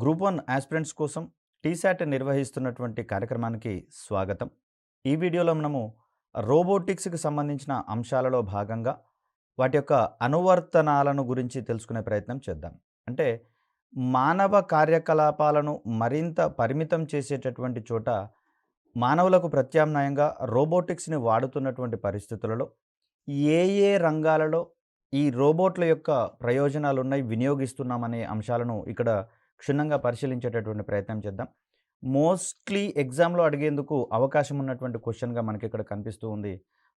Group 1 aspirants కోసం టీశాట్ నిర్వహిస్తున్నటువంటి కార్యక్రమానికి స్వాగతం. ఈ వీడియోలో మనము రోబోటిక్స్‌కి సంబంధించిన అంశాలలో భాగంగా వాటి యొక్క అనువర్తనాలను గురించి తెలుసుకునే ప్రయత్నం చేద్దాం. అంటే మానవ కార్యకలాపాలను మరింత పరిమితం చేసేటటువంటి చోట మానవులకు ప్రత్యామ్నాయంగా రోబోటిక్స్‌ని వాడుతున్నటువంటి పరిస్థితులలో ఏ ఏ రంగాలలో ఈ రోబోట్ల యొక్క ప్రయోజనాలున్నాయి, వినియోగిస్తున్నామనే అంశాలను ఇక్కడ క్షుణ్ణంగా పరిశీలించేటటువంటి ప్రయత్నం చేద్దాం. మోస్ట్‌లీ ఎగ్జామ్‌లో అడిగేందుకు అవకాశం ఉన్నటువంటి క్వెషన్‌గా మనకిక్కడ కనిపిస్తూ ఉంది.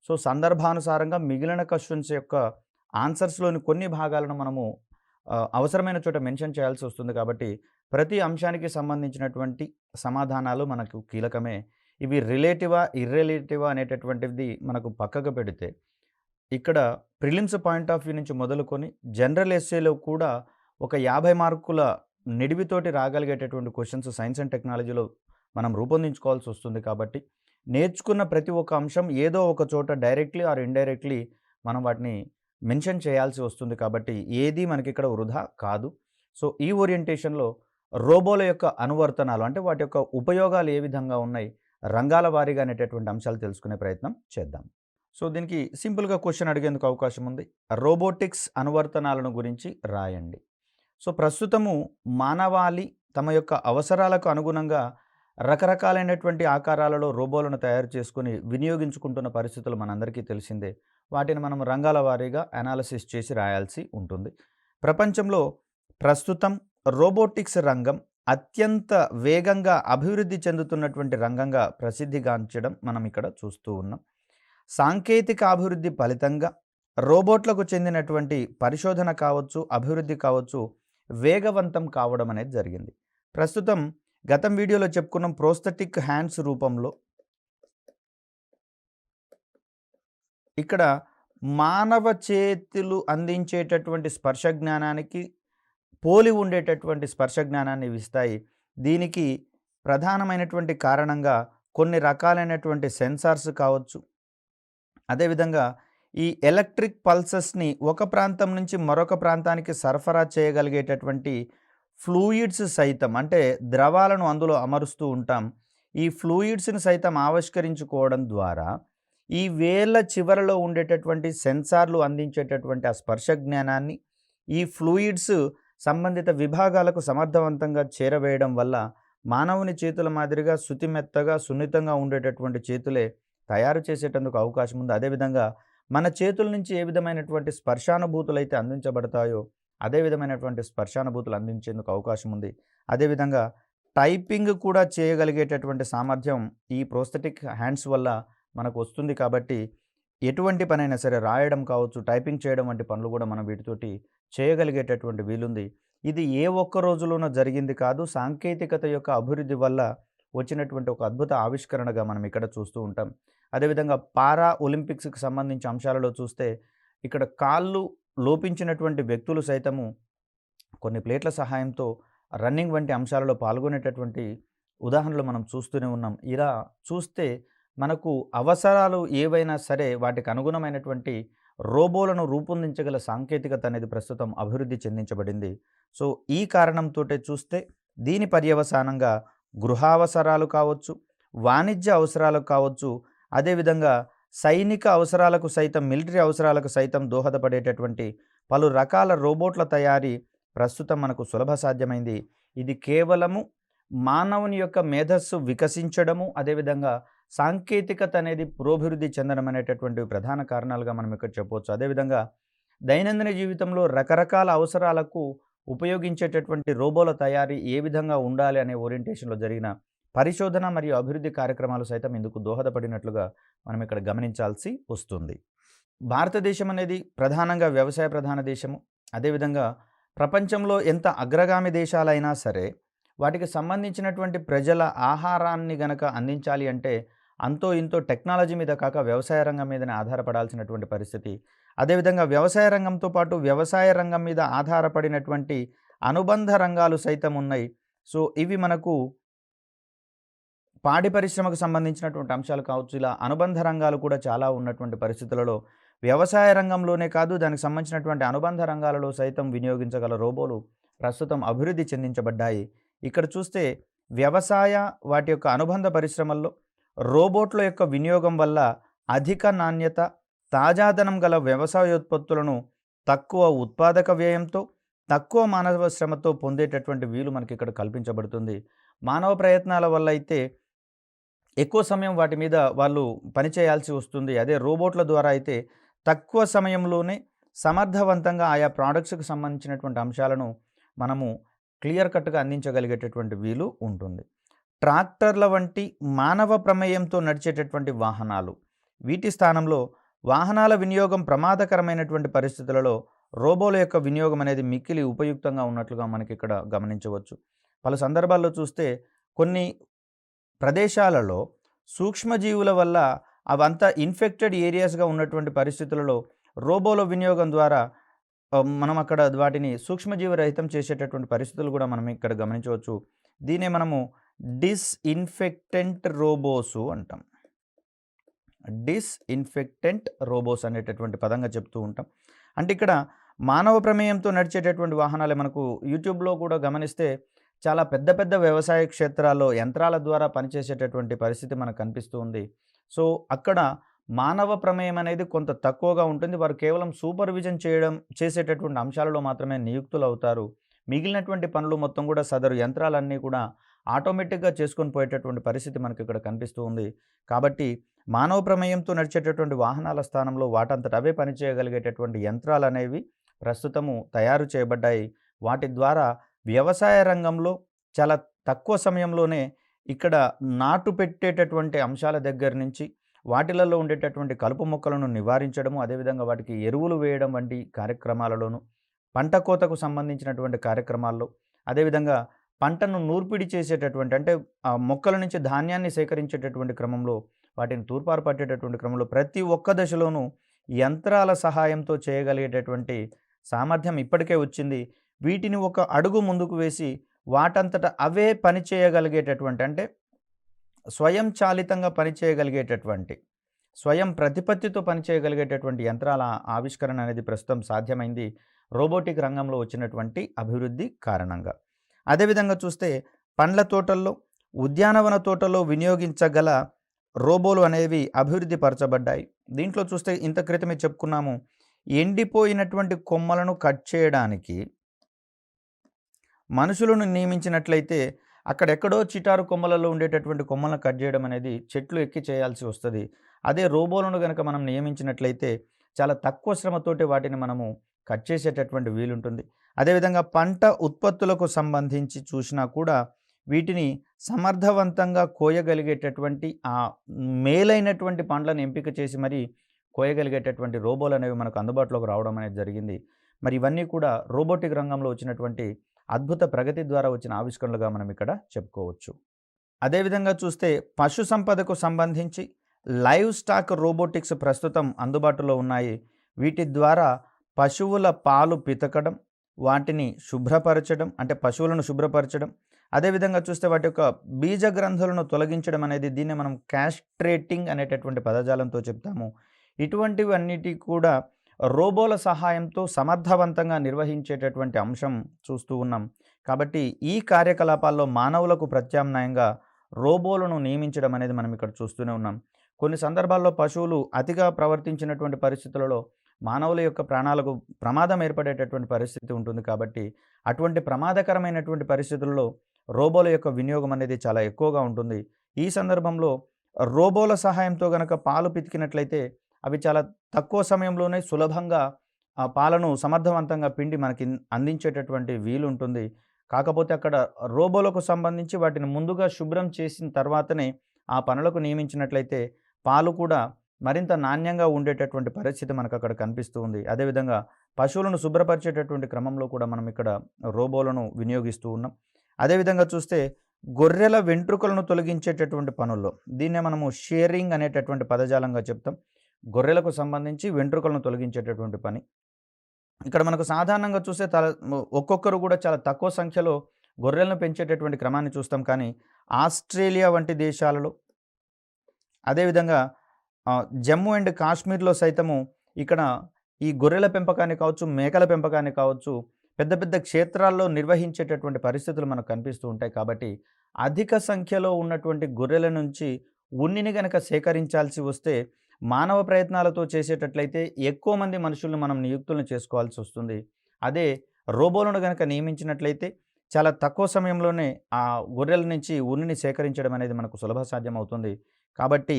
సో, సందర్భానుసారంగా మిగిలిన క్వెషన్స్ యొక్క ఆన్సర్స్‌లోని కొన్ని భాగాలను మనము అవసరమైన చోట మెన్షన్ చేయాల్సి వస్తుంది కాబట్టి, ప్రతి అంశానికి సంబంధించినటువంటి సమాధానాలు మనకు కీలకమే. ఇవి రిలేటివా, ఇర్రిలేటివా అనేటటువంటిది మనకు పక్కకు పెడితే, ఇక్కడ ప్రిలిమ్స్ పాయింట్ ఆఫ్ వ్యూ నుంచి మొదలుకొని జనరల్ ఎస్సేలో కూడా ఒక 50 మార్కుల నిడివితోటి రాగలిగేటటువంటి క్వెషన్స్ సైన్స్ అండ్ టెక్నాలజీలో మనం రూపొందించుకోవాల్సి వస్తుంది కాబట్టి, నేర్చుకున్న ప్రతి ఒక్క అంశం ఏదో ఒక చోట డైరెక్ట్‌లీ ఆర్ ఇండైరెక్ట్‌లీ మనం వాటిని మెన్షన్ చేయాల్సి వస్తుంది కాబట్టి, ఏది మనకిక్కడ వృధా కాదు. సో, ఈ ఓరియంటేషన్‌లో రోబోల యొక్క అనువర్తనాలు అంటే వాటి యొక్క ఉపయోగాలు ఏ విధంగా ఉన్నాయి, రంగాల వారీగా అనేటటువంటి అంశాలు తెలుసుకునే ప్రయత్నం చేద్దాం. సో, దీనికి సింపుల్‌గా క్వెషన్ అడిగేందుకు అవకాశం ఉంది. రోబోటిక్స్ అనువర్తనాలను గురించి రాయండి. సో, ప్రస్తుతము మానవాళి తమ యొక్క అవసరాలకు అనుగుణంగా రకరకాలైనటువంటి ఆకారాలలో రోబోలను తయారు చేసుకొని వినియోగించుకుంటున్న పరిస్థితులు మనందరికీ తెలిసిందే. వాటిని మనం రంగాల వారీగా అనాలిసిస్ చేసి రాయాల్సి ఉంటుంది. ప్రపంచంలో ప్రస్తుతం రోబోటిక్స్ రంగం అత్యంత వేగంగా అభివృద్ధి చెందుతున్నటువంటి రంగంగా ప్రసిద్ధిగాంచడం మనం ఇక్కడ చూస్తూ ఉన్నాం. సాంకేతిక అభివృద్ధి ఫలితంగా రోబోట్లకు చెందినటువంటి పరిశోధన కావచ్చు, అభివృద్ధి కావచ్చు, వేగవంతం కావడం అనేది జరిగింది. ప్రస్తుతం గతం వీడియోలో చెప్పుకున్నాం ప్రోస్థెటిక్ హ్యాండ్స్ రూపంలో ఇక్కడ మానవ చేతులు అందించేటటువంటి స్పర్శ జ్ఞానానికి పోలి ఉండేటటువంటి స్పర్శ జ్ఞానాన్ని ఇస్తాయి. దీనికి ప్రధానమైనటువంటి కారణంగా కొన్ని రకాలైనటువంటి సెన్సార్స్ కావచ్చు, అదేవిధంగా ఈ ఎలక్ట్రిక్ పల్సెస్‌ని ఒక ప్రాంతం నుంచి మరొక ప్రాంతానికి సరఫరా చేయగలిగేటటువంటి ఫ్లూయిడ్స్ సైతం అంటే ద్రవాలను అందులో అమరుస్తూ ఉంటాం. ఈ ఫ్లూయిడ్స్‌ని సైతం ఆవిష్కరించుకోవడం ద్వారా ఈ వేళ్ళ చివరలో ఉండేటటువంటి సెన్సార్లు అందించేటటువంటి ఆ స్పర్శ జ్ఞానాన్ని ఈ ఫ్లూయిడ్స్ సంబంధిత విభాగాలకు సమర్థవంతంగా చేరవేయడం వల్ల మానవుని చేతుల మాదిరిగా శుతిమెత్తగా, సున్నితంగా ఉండేటటువంటి చేతులే తయారు చేసేటందుకు అవకాశం ఉంది. అదేవిధంగా మన చేతుల నుంచి ఏ విధమైనటువంటి స్పర్శానుభూతులు అయితే అందించబడతాయో, అదే విధమైనటువంటి స్పర్శానుభూతులు అందించేందుకు అవకాశం ఉంది. అదేవిధంగా టైపింగ్ కూడా చేయగలిగేటటువంటి సామర్థ్యం ఈ ప్రోస్థెటిక్ హ్యాండ్స్ వల్ల మనకు వస్తుంది కాబట్టి, ఎటువంటి పనైనా సరే రాయడం కావచ్చు, టైపింగ్ చేయడం వంటి పనులు కూడా మనం వీటితోటి చేయగలిగేటటువంటి వీలుంది. ఇది ఏ ఒక్క రోజులోనో జరిగింది కాదు. సాంకేతికత యొక్క అభివృద్ధి వల్ల వచ్చినటువంటి ఒక అద్భుత ఆవిష్కరణగా మనం ఇక్కడ చూస్తూ ఉంటాం. అదేవిధంగా పారా ఒలింపిక్స్‌కి సంబంధించి అంశాలలో చూస్తే, ఇక్కడ కాళ్ళు లోపించినటువంటి వ్యక్తులు సైతము కొన్ని ప్లేట్ల సహాయంతో రన్నింగ్ వంటి అంశాలలో పాల్గొనేటటువంటి ఉదాహరణలు మనం చూస్తూనే ఉన్నాం. ఇలా చూస్తే మనకు అవసరాలు ఏవైనా సరే వాటికి అనుగుణమైనటువంటి రోబోలను రూపొందించగల సాంకేతికత అనేది ప్రస్తుతం అభివృద్ధి చెందించబడింది. సో, ఈ కారణంతోటే చూస్తే దీని పర్యవసానంగా గృహావసరాలు కావచ్చు, వాణిజ్య అవసరాలకు కావచ్చు, అదేవిధంగా సైనిక అవసరాలకు సైతం, మిలిటరీ అవసరాలకు సైతం దోహదపడేటటువంటి పలు రకాల రోబోట్ల తయారీ ప్రస్తుతం మనకు సులభ సాధ్యమైంది. ఇది కేవలము మానవుని యొక్క మేధస్సు వికసించడము, అదేవిధంగా సాంకేతికత అనేది పురోభివృద్ధి చెందడం అనేటటువంటి ప్రధాన కారణాలుగా మనం ఇక్కడ చెప్పవచ్చు. అదేవిధంగా దైనందిన జీవితంలో రకరకాల అవసరాలకు ఉపయోగించేటటువంటి రోబోల తయారీ ఏ విధంగా ఉండాలి అనే ఓరియంటేషన్‌లో జరిగిన పరిశోధన మరియు అభివృద్ధి కార్యక్రమాలు సైతం ఇందుకు దోహదపడినట్లుగా మనం ఇక్కడ గమనించాల్సి వస్తుంది. భారతదేశం అనేది ప్రధానంగా వ్యవసాయ ప్రధాన దేశము. అదేవిధంగా ప్రపంచంలో ఎంత అగ్రగామి దేశాలైనా సరే, వాటికి సంబంధించినటువంటి ప్రజల ఆహారాన్ని గనక అందించాలి అంటే అంతో ఇంతో టెక్నాలజీ మీద కాక వ్యవసాయ రంగం మీదనే ఆధారపడాల్సినటువంటి పరిస్థితి. అదేవిధంగా వ్యవసాయ రంగంతో పాటు వ్యవసాయ రంగం మీద ఆధారపడినటువంటి అనుబంధ రంగాలు సైతం ఉన్నాయి. సో, ఇవి మనకు పాడి పరిశ్రమకు సంబంధించినటువంటి అంశాలు కావచ్చు, ఇలా అనుబంధ రంగాలు కూడా చాలా ఉన్నటువంటి పరిస్థితులలో వ్యవసాయ రంగంలోనే కాదు, దానికి సంబంధించినటువంటి అనుబంధ రంగాలలో సైతం వినియోగించగల రోబోలు ప్రస్తుతం అభివృద్ధి చెందించబడ్డాయి. ఇక్కడ చూస్తే వ్యవసాయ వాటి యొక్క అనుబంధ పరిశ్రమల్లో రోబోట్ల యొక్క వినియోగం వల్ల అధిక నాణ్యత, తాజాదనం గల వ్యవసాయోత్పత్తులను తక్కువ ఉత్పాదక వ్యయంతో, తక్కువ మానవ శ్రమతో పొందేటటువంటి వీలు మనకి ఇక్కడ కల్పించబడుతుంది. మానవ ప్రయత్నాల వల్ల అయితే ఎక్కువ సమయం వాటి మీద వాళ్ళు పని చేయాల్సి వస్తుంది. అదే రోబోట్ల ద్వారా అయితే తక్కువ సమయంలోనే సమర్థవంతంగా ఆయా ప్రొడక్ట్స్‌కి సంబంధించినటువంటి అంశాలను మనము క్లియర్ కట్‌గా అందించగలిగేటటువంటి వీలు ఉంటుంది. ట్రాక్టర్ల వంటి మానవ ప్రమేయంతో నడిచేటటువంటి వాహనాలు, వీటి స్థానంలో వాహనాల వినియోగం ప్రమాదకరమైనటువంటి పరిస్థితులలో రోబోల యొక్క వినియోగం అనేది మిక్కిలి ఉపయుక్తంగా ఉన్నట్లుగా మనకిక్కడ గమనించవచ్చు. పలు సందర్భాల్లో చూస్తే కొన్ని ప్రదేశాలలో సూక్ష్మజీవుల వల్ల అవంతా ఇన్ఫెక్టెడ్ ఏరియాస్‌గా ఉన్నటువంటి పరిస్థితులలో రోబోల వినియోగం ద్వారా మనం అక్కడ వాటిని సూక్ష్మజీవరహితం చేసేటటువంటి పరిస్థితులు కూడా మనం ఇక్కడ గమనించవచ్చు. దీన్నే మనము డిస్‌ఇన్ఫెక్టెంట్ రోబోసు అంటాం. డిస్‌ఇన్ఫెక్టెంట్ రోబోస్ అనేటటువంటి పదంగా చెప్తూ ఉంటాం. అంటే ఇక్కడ మానవ ప్రమేయంతో నడిచేటటువంటి వాహనాలే మనకు యూట్యూబ్‌లో కూడా గమనిస్తే చాలా పెద్ద పెద్ద వ్యవసాయ క్షేత్రాల్లో యంత్రాల ద్వారా పనిచేసేటటువంటి పరిస్థితి మనకు కనిపిస్తూ ఉంది. సో, అక్కడ మానవ ప్రమేయం అనేది కొంత తక్కువగా ఉంటుంది. వారు కేవలం సూపర్విజన్ చేసేటటువంటి అంశాలలో మాత్రమే నియుక్తులవుతారు. మిగిలినటువంటి పనులు మొత్తం కూడా సదరు యంత్రాలన్నీ కూడా ఆటోమేటిక్‌గా చేసుకొని పోయేటటువంటి పరిస్థితి మనకి ఇక్కడ కనిపిస్తూ ఉంది. కాబట్టి మానవ ప్రమేయంతో నడిచేటటువంటి వాహనాల స్థానంలో వాటంతట అవే పనిచేయగలిగేటటువంటి యంత్రాలనేవి ప్రస్తుతము తయారు చేయబడ్డాయి. వాటి ద్వారా వ్యవసాయ రంగంలో చాలా తక్కువ సమయంలోనే ఇక్కడ నాటు పెట్టేటటువంటి అంశాల దగ్గర నుంచి వాటిలలో ఉండేటటువంటి కలుపు మొక్కలను నివారించడము, అదేవిధంగా వాటికి ఎరువులు వేయడం వంటి కార్యక్రమాలలోను, పంట కోతకు సంబంధించినటువంటి కార్యక్రమాల్లో, అదేవిధంగా పంటను నూర్పిడి చేసేటటువంటి అంటే మొక్కల నుంచి ధాన్యాన్ని సేకరించేటటువంటి క్రమంలో, వాటిని తూర్పారు పట్టేటటువంటి క్రమంలో ప్రతి ఒక్క దశలోనూ యంత్రాల సహాయంతో చేయగలిగేటటువంటి సామర్థ్యం ఇప్పటికే వచ్చింది. వీటిని ఒక అడుగు ముందుకు వేసి వాటంతట అవే పని చేయగలిగేటటువంటి అంటే స్వయంచాలితంగా పనిచేయగలిగేటటువంటి, స్వయం ప్రతిపత్తితో పనిచేయగలిగేటటువంటి యంత్రాల ఆవిష్కరణ అనేది ప్రస్తుతం సాధ్యమైంది రోబోటిక్ రంగంలో వచ్చినటువంటి అభివృద్ధి కారణంగా. అదేవిధంగా చూస్తే పండ్ల తోటల్లో, ఉద్యానవన తోటల్లో వినియోగించగల రోబోలు అనేవి అభివృద్ధి పరచబడ్డాయి. దీంట్లో చూస్తే ఇంత క్రితమే చెప్పుకున్నాము, ఎండిపోయినటువంటి కొమ్మలను కట్ చేయడానికి మనుషులను నియమించినట్లయితే అక్కడెక్కడో చిటారు కొమ్మలలో ఉండేటటువంటి కొమ్మలను కట్ చేయడం అనేది చెట్లు ఎక్కి చేయాల్సి వస్తుంది. అదే రోబోలను గనక మనం నియమించినట్లయితే చాలా తక్కువ శ్రమతోటి వాటిని మనము కట్ చేసేటటువంటి వీలుంటుంది. అదేవిధంగా పంట ఉత్పత్తులకు సంబంధించి చూసినా కూడా వీటిని సమర్థవంతంగా కోయగలిగేటటువంటి మేలైనటువంటి పండ్లను ఎంపిక చేసి మరి కోయగలిగేటటువంటి రోబోలు అనేవి మనకు అందుబాటులోకి రావడం అనేది జరిగింది. మరి ఇవన్నీ కూడా రోబోటిక్ రంగంలో వచ్చినటువంటి అద్భుత ప్రగతి ద్వారా వచ్చిన ఆవిష్కరణలుగా మనం ఇక్కడ చెప్పుకోవచ్చు. అదేవిధంగా చూస్తే పశు సంపదకు సంబంధించి లైవ్ స్టాక్ రోబోటిక్స్ ప్రస్తుతం అందుబాటులో ఉన్నాయి. వీటి ద్వారా పశువుల పాలు పితకడం, వాటిని శుభ్రపరచడం అంటే పశువులను శుభ్రపరచడం, అదేవిధంగా చూస్తే వాటి యొక్క బీజ గ్రంథులను తొలగించడం అనేది దీన్ని మనం క్యాస్ట్రేటింగ్ అనేటటువంటి పదజాలంతో చెప్తాము. ఇటువంటివన్నిటి కూడా రోబోల సహాయంతో సమర్థవంతంగా నిర్వహించేటటువంటి అంశం చూస్తూ ఉన్నాం. కాబట్టి ఈ కార్యకలాపాల్లో మానవులకు ప్రత్యామ్నాయంగా రోబోలను నియమించడం అనేది మనం ఇక్కడ చూస్తూనే ఉన్నాం. కొన్ని సందర్భాల్లో పశువులు అతిగా ప్రవర్తించినటువంటి పరిస్థితులలో మానవుల యొక్క ప్రాణాలకు ప్రమాదం ఏర్పడేటటువంటి పరిస్థితి ఉంటుంది. కాబట్టి అటువంటి ప్రమాదకరమైనటువంటి పరిస్థితుల్లో రోబోల యొక్క వినియోగం అనేది చాలా ఎక్కువగా ఉంటుంది. ఈ సందర్భంలో రోబోల సహాయంతో గనక పాలు పితికినట్లయితే అవి చాలా తక్కువ సమయంలోనే సులభంగా ఆ పాలను సమర్థవంతంగా పిండి మనకి అందించేటటువంటి వీలుంటుంది. కాకపోతే అక్కడ రోబోలకు సంబంధించి వాటిని ముందుగా శుభ్రం చేసిన తర్వాతనే ఆ పనులకు నియమించినట్లయితే పాలు కూడా మరింత నాణ్యంగా ఉండేటటువంటి పరిస్థితి మనకు అక్కడ కనిపిస్తూ ఉంది. అదేవిధంగా పశువులను శుభ్రపరిచేటటువంటి క్రమంలో కూడా మనం ఇక్కడ రోబోలను వినియోగిస్తూ ఉన్నాం. అదేవిధంగా చూస్తే గొర్రెల వెంట్రుకలను తొలగించేటటువంటి పనుల్లో దీన్నే మనము షేరింగ్ అనేటటువంటి పదజాలంగా చెప్తాం. గొర్రెలకు సంబంధించి వెంట్రుకలను తొలగించేటటువంటి పని. ఇక్కడ మనకు సాధారణంగా చూస్తే ఒక్కొక్కరు కూడా చాలా తక్కువ సంఖ్యలో గొర్రెలను పెంచేటటువంటి క్రమాన్ని చూస్తాం. కానీ ఆస్ట్రేలియా వంటి దేశాలలో, అదేవిధంగా జమ్మూ అండ్ కాశ్మీర్లో సైతము ఇక్కడ ఈ గొర్రెల పెంపకాన్ని కావచ్చు, మేకల పెంపకాన్ని కావచ్చు, పెద్ద పెద్ద క్షేత్రాల్లో నిర్వహించేటటువంటి పరిస్థితులు మనకు కనిపిస్తూ ఉంటాయి. కాబట్టి అధిక సంఖ్యలో ఉన్నటువంటి గొర్రెల నుంచి ఉన్నిని గనక సేకరించాల్సి వస్తే మానవ ప్రయత్నాలతో చేసేటట్లయితే ఎక్కువ మంది మనుషులను మనం నియుక్తులను చేసుకోవాల్సి వస్తుంది. అదే రోబోలను గనక నియమించినట్లయితే చాలా తక్కువ సమయంలోనే ఆ గొర్రెల నుంచి ఉన్నిని సేకరించడం అనేది మనకు సులభ సాధ్యం అవుతుంది. కాబట్టి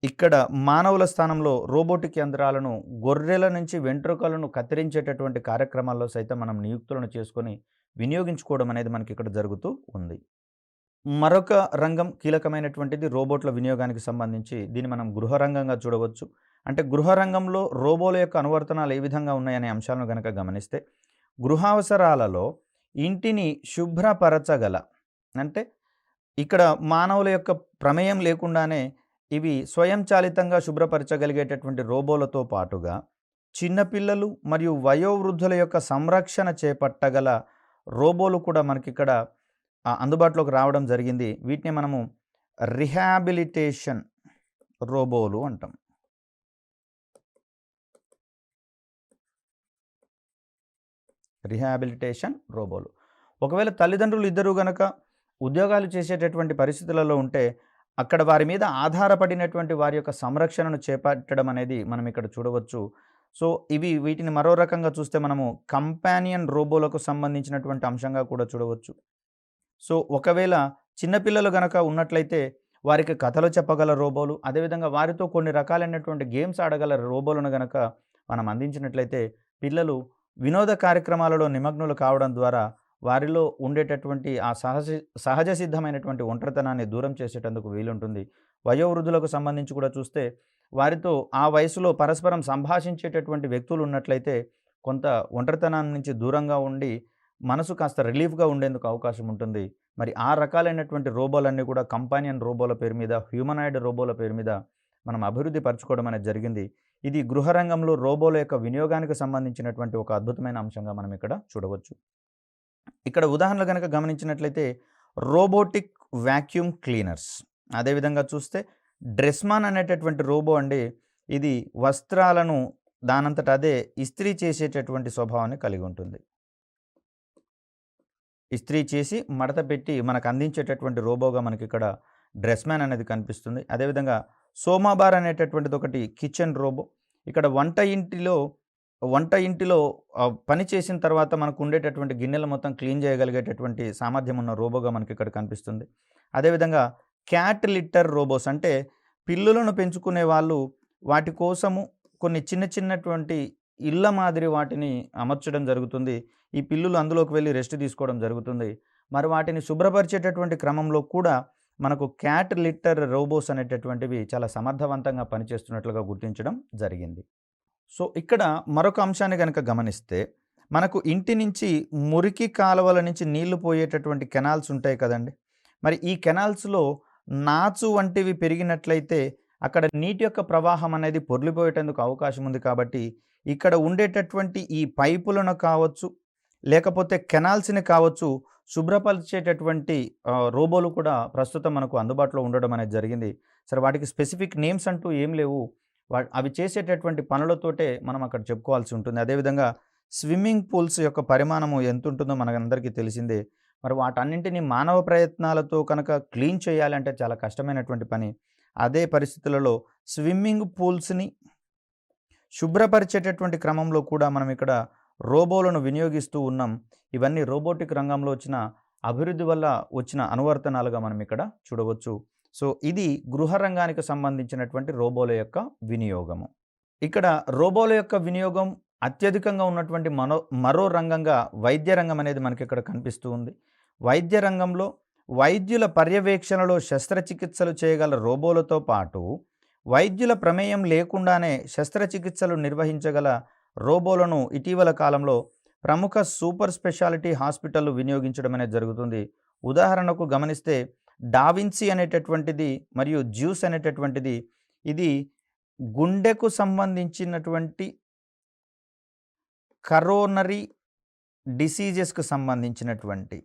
ఇక్కడ మానవుల స్థానంలో రోబోటిక్ యంత్రాలను గొర్రెల నుంచి వెంట్రుకలను కత్తిరించేటటువంటి కార్యక్రమాల్లో సైతం మనం నియుక్తులను చేసుకొని వినియోగించుకోవడం అనేది మనకి ఇక్కడ జరుగుతూ ఉంది. మరొక రంగం కీలకమైనటువంటిది రోబోట్ల వినియోగానికి సంబంధించి దీన్ని మనం గృహ రంగంగా చూడవచ్చు. అంటే గృహ రంగంలో రోబోల యొక్క అనువర్తనాలు ఏ విధంగా ఉన్నాయనే అంశాలను గనక గమనిస్తే గృహావసరాలలో ఇంటిని శుభ్రపరచగల, అంటే ఇక్కడ మానవుల యొక్క ప్రమేయం లేకుండానే ఇవి స్వయంచాలితంగా శుభ్రపరచగలిగేటటువంటి రోబోలతో పాటుగా చిన్నపిల్లలు మరియు వయోవృద్ధుల యొక్క సంరక్షణ చేపట్టగల రోబోలు కూడా మనకిక్కడ అందుబాటులోకి రావడం జరిగింది. వీటిని మనము రిహాబిలిటేషన్ రోబోలు అంటాం. రిహాబిలిటేషన్ రోబోలు. ఒకవేళ తల్లిదండ్రులు ఇద్దరు గనక ఉద్యోగాలు చేసేటటువంటి పరిస్థితులలో ఉంటే అక్కడ వారి మీద ఆధారపడినటువంటి వారి యొక్క సంరక్షణను చేపట్టడం అనేది మనం ఇక్కడ చూడవచ్చు. సో వీటిని మరో రకంగా చూస్తే మనము కంపానియన్ రోబోలకు సంబంధించినటువంటి అంశంగా కూడా చూడవచ్చు. సో ఒకవేళ చిన్నపిల్లలు గనక ఉన్నట్లయితే వారికి కథలు చెప్పగల రోబోలు, అదేవిధంగా వారితో కొన్ని రకాలైనటువంటి గేమ్స్ ఆడగల రోబోలను గనక మనం అందించినట్లయితే పిల్లలు వినోద కార్యక్రమాలలో నిమగ్నులు కావడం ద్వారా వారిలో ఉండేటటువంటి ఆ సహజ సిద్ధమైనటువంటి ఒంటరితనాన్ని దూరం చేసేటందుకు వీలుంటుంది. వయోవృద్ధులకు సంబంధించి కూడా చూస్తే వారితో ఆ వయసులో పరస్పరం సంభాషించేటటువంటి వ్యక్తులు ఉన్నట్లయితే కొంత ఒంటరితనాన్ని నుంచి దూరంగా ఉండి మనసు కాస్త రిలీఫ్గా ఉండేందుకు అవకాశం ఉంటుంది. మరి ఆ రకాలైనటువంటి రోబోలన్నీ కూడా కంపానియన్ రోబోల పేరు మీద, హ్యూమనాయిడ్ రోబోల పేరు మీద మనం అభివృద్ధి పరచుకోవడం అనేది జరిగింది. ఇది గృహ రంగంలో రోబోల యొక్క వినియోగానికి సంబంధించినటువంటి ఒక అద్భుతమైన అంశంగా మనం ఇక్కడ చూడవచ్చు. ఇక్కడ ఉదాహరణలు కనుక గమనించినట్లయితే రోబోటిక్ వాక్యూమ్ క్లీనర్స్, అదేవిధంగా చూస్తే డ్రెస్మాన్ అనేటటువంటి రోబో అండి. ఇది వస్త్రాలను దానంతట అదే ఇస్త్రీ చేసేటటువంటి స్వభావాన్ని కలిగి ఉంటుంది. ఇస్త్రీ చేసి మడత పెట్టి మనకు అందించేటటువంటి రోబోగా మనకి ఇక్కడ డ్రెస్మాన్ అనేది కనిపిస్తుంది. అదేవిధంగా సోమాబార్ అనేటటువంటిది ఒకటి కిచెన్ రోబో. ఇక్కడ వంట ఇంటిలో పని చేసిన తర్వాత మనకు ఉండేటటువంటి గిన్నెలు మొత్తం క్లీన్ చేయగలిగేటటువంటి సామర్థ్యం ఉన్న రోబోగా మనకి ఇక్కడ కనిపిస్తుంది. అదేవిధంగా క్యాట్ లిట్టర్ రోబోస్, అంటే పిల్లులను పెంచుకునే వాళ్ళు వాటి కోసము కొన్ని చిన్నటువంటి ఇళ్ళ మాదిరి వాటిని అమర్చడం జరుగుతుంది. ఈ పిల్లులు అందులోకి వెళ్ళి రెస్ట్ తీసుకోవడం జరుగుతుంది. మరి వాటిని శుభ్రపరిచేటటువంటి క్రమంలో కూడా మనకు క్యాట్ లిట్టర్ రోబోస్ అనేటటువంటివి చాలా సమర్థవంతంగా పనిచేస్తున్నట్లుగా గుర్తించడం జరిగింది. సో ఇక్కడ మరొక అంశాన్ని కనుక గమనిస్తే మనకు ఇంటి నుంచి మురికి కాలువల నుంచి నీళ్లు పోయేటటువంటి కెనాల్స్ ఉంటాయి కదండి. మరి ఈ కెనాల్స్లో నాచు వంటివి పెరిగినట్లయితే అక్కడ నీటి యొక్క ప్రవాహం అనేది పొర్లిపోయేటందుకు అవకాశం ఉంది. కాబట్టి ఇక్కడ ఉండేటటువంటి ఈ పైపులను కావచ్చు, లేకపోతే కెనాల్స్ని కావచ్చు, శుభ్రపరిచేటటువంటి రోబోలు కూడా ప్రస్తుతం మనకు అందుబాటులో ఉండడం అనేది జరిగింది. సరే, వాటికి స్పెసిఫిక్ నేమ్స్ అంటూ ఏం లేవు. అవి చేసేటటువంటి పనులతోటే మనం అక్కడ చెప్పుకోవాల్సి ఉంటుంది. అదేవిధంగా స్విమ్మింగ్ పూల్స్ యొక్క పరిమాణము ఎంత ఉంటుందో మనకందరికీ తెలిసిందే. మరి వాటన్నింటినీ మానవ ప్రయత్నాలతో కనుక క్లీన్ చేయాలంటే చాలా కష్టమైనటువంటి పని. అదే పరిస్థితులలో స్విమ్మింగ్ పూల్స్ని శుభ్రపరిచేటటువంటి క్రమంలో కూడా మనం ఇక్కడ రోబోలను వినియోగిస్తూ ఉన్నాం. ఇవన్నీ రోబోటిక్ రంగంలో వచ్చిన అభివృద్ధి వల్ల వచ్చిన అనువర్తనాలుగా మనం ఇక్కడ చూడవచ్చు. సో ఇది గృహ రంగానికి సంబంధించినటువంటి రోబోల యొక్క వినియోగము. ఇక్కడ రోబోల యొక్క వినియోగం అత్యధికంగా ఉన్నటువంటి మరో రంగంగా వైద్య రంగం అనేది మనకి ఇక్కడ కనిపిస్తూ ఉంది. వైద్య రంగంలో వైద్యుల పర్యవేక్షణలో శస్త్రచికిత్సలు చేయగల రోబోలతో పాటు వైద్యుల ప్రమేయం లేకుండానే శస్త్రచికిత్సలు నిర్వహించగల రోబోలను ఇటీవల కాలంలో ప్రముఖ సూపర్ స్పెషాలిటీ హాస్పిటళ్లు వినియోగించడం అనేది జరుగుతుంది. ఉదాహరణకు గమనిస్తే డావిన్సీ అనేటటువంటిది మరియు జ్యూస్ అనేటటువంటిది, ఇది గుండెకు సంబంధించినటువంటి కరోనరీ డిసీజెస్కు సంబంధించినటువంటి